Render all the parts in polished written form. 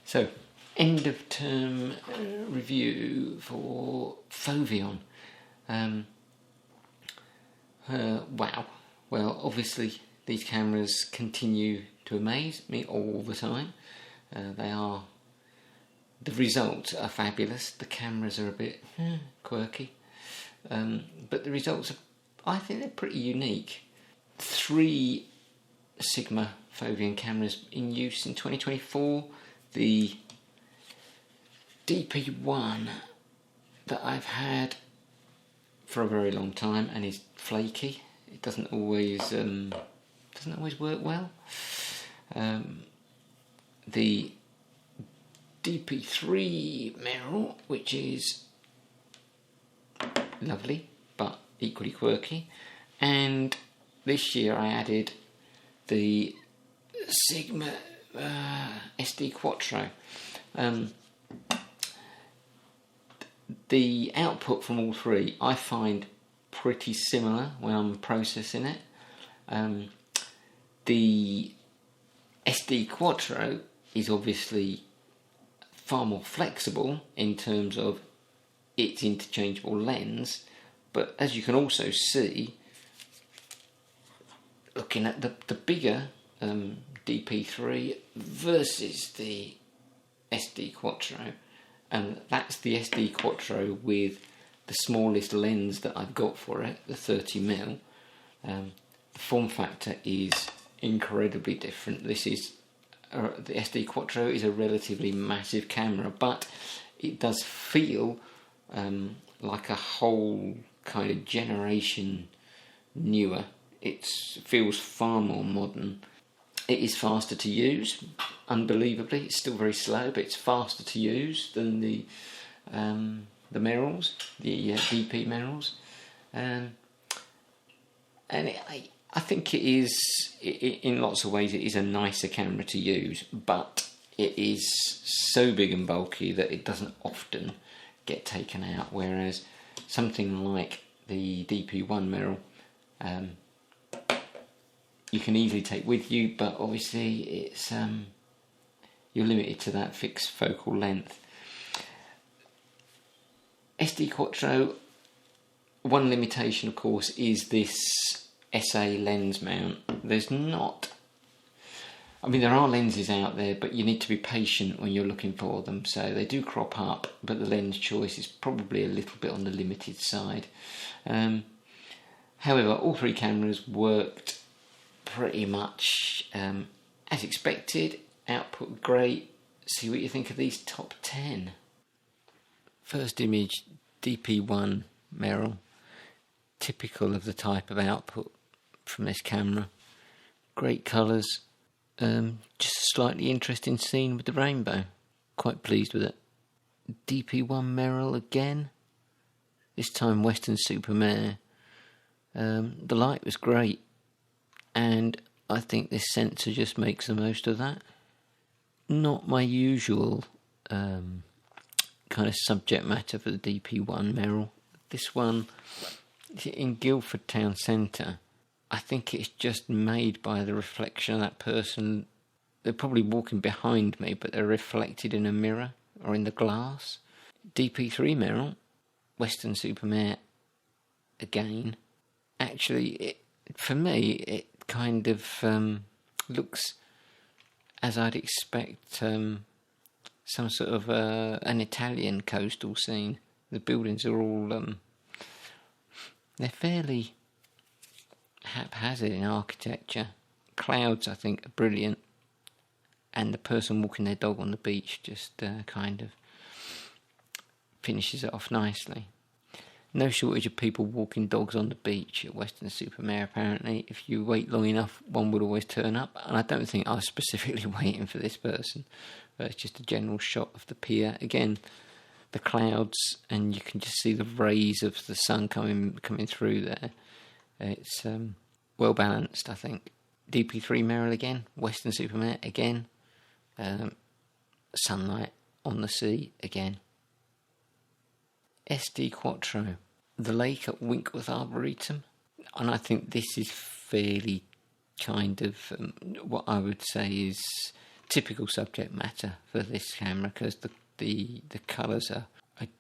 So, end of term review for Foveon. Wow. Well, obviously these cameras continue to amaze me all the time. The results are fabulous. The cameras are a bit quirky, but the results I think they're pretty unique. 3 Sigma Foveon cameras in use in 2024. The DP1 that I've had for a very long time and is flaky. It doesn't always work well. The DP3 Merrill, which is lovely but equally quirky, and this year I added the Sigma SD Quattro. The output from all 3 I find pretty similar when I'm processing it. The SD Quattro is obviously far more flexible in terms of its interchangeable lens, but as you can also see, looking at the bigger DP3 versus the SD Quattro, and that's the SD Quattro with the smallest lens that I've got for it, the 30mm. The form factor is incredibly different. This is the SD Quattro is a relatively massive camera, but it does feel like a whole kind of generation newer. It feels far more modern. It is faster to use, unbelievably. It's still very slow, but it's faster to use than the Merrills, the DP Merrills, and I think it is, in lots of ways, it is a nicer camera to use, but it is so big and bulky that it doesn't often get taken out, whereas something like the DP1 Merrill, you can easily take with you, but obviously it's you're limited to that fixed focal length. SD Quattro, one limitation of course is this SA lens mount. There are lenses out there, but you need to be patient when you're looking for them, so they do crop up, but the lens choice is probably a little bit on the limited side. However, all 3 cameras worked pretty much as expected. Output great. See what you think of these top 10. First image, DP1 Merrill. Typical of the type of output from this camera. Great colours. Just a slightly interesting scene with the rainbow. Quite pleased with it. DP1 Merrill again. This time Western Supermare. The light was great, and I think this sensor just makes the most of that. Not my usual kind of subject matter for the DP1 Merrill. This one in Guildford Town Centre, I think it's just made by the reflection of that person. They're probably walking behind me, but they're reflected in a mirror or in the glass. DP3 Merrill, Western Supermare again. Actually, for me, it kind of looks as I'd expect some sort of an Italian coastal scene. The buildings are all they're fairly haphazard in architecture. Clouds, I think, are brilliant, and the person walking their dog on the beach just kind of finishes it off nicely. No shortage of people walking dogs on the beach at Western Supermare, apparently. If you wait long enough, one would always turn up. And I don't think I was specifically waiting for this person. It's just a general shot of the pier. Again, the clouds, and you can just see the rays of the sun coming through there. It's well balanced, I think. DP3 Merrill again. Western Supermare again. Sunlight on the sea again. SD Quattro, the lake at Winkworth Arboretum, and I think this is fairly kind of what I would say is typical subject matter for this camera, because the colours are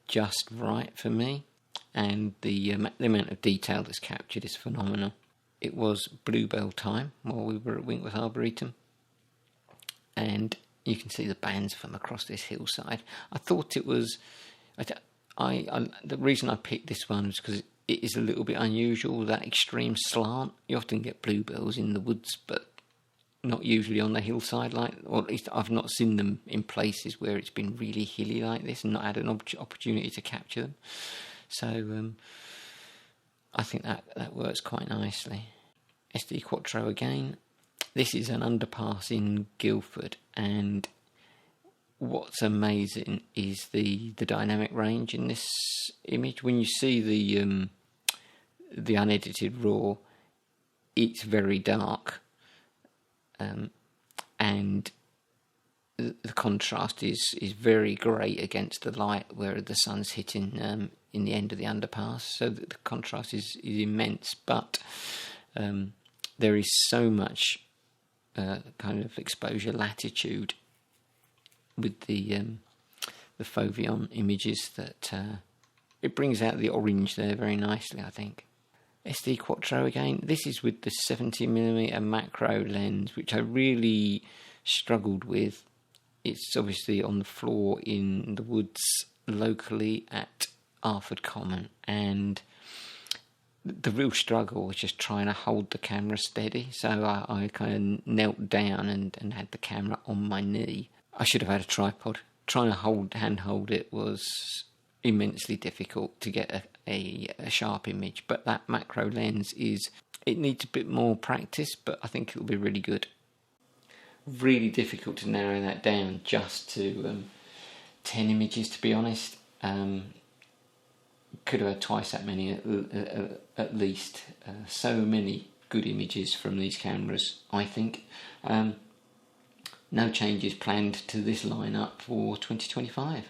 just right for me, and the amount of detail that's captured is phenomenal. It was bluebell time while we were at Winkworth Arboretum, and you can see the bands from across this hillside. I thought it was... the reason I picked this one was because it is a little bit unusual, that extreme slant. You often get bluebells in the woods, but not usually on the hillside, or at least I've not seen them in places where it's been really hilly like this and not had an opportunity to capture them. So I think that works quite nicely. SD Quattro again. This is an underpass in Guildford, and what's amazing is the dynamic range in this image. When you see the unedited RAW, it's very dark, and the contrast is very great against the light where the sun's hitting in the end of the underpass. So the contrast is immense, but there is so much kind of exposure latitude with the Foveon images that it brings out the orange there very nicely, I think. SD Quattro again. This is with the 70mm macro lens, which I really struggled with. It's obviously on the floor in the woods locally at Arford Common, and the real struggle was just trying to hold the camera steady. So I kind of knelt down and had the camera on my knee. I should have had a tripod. Trying to handhold it was immensely difficult to get a sharp image, but that macro lens it needs a bit more practice, but I think it'll be really good. Really difficult to narrow that down just to 10 images, to be honest. Could have had twice that many at least. So many good images from these cameras, I think. No changes planned to this lineup for 2025.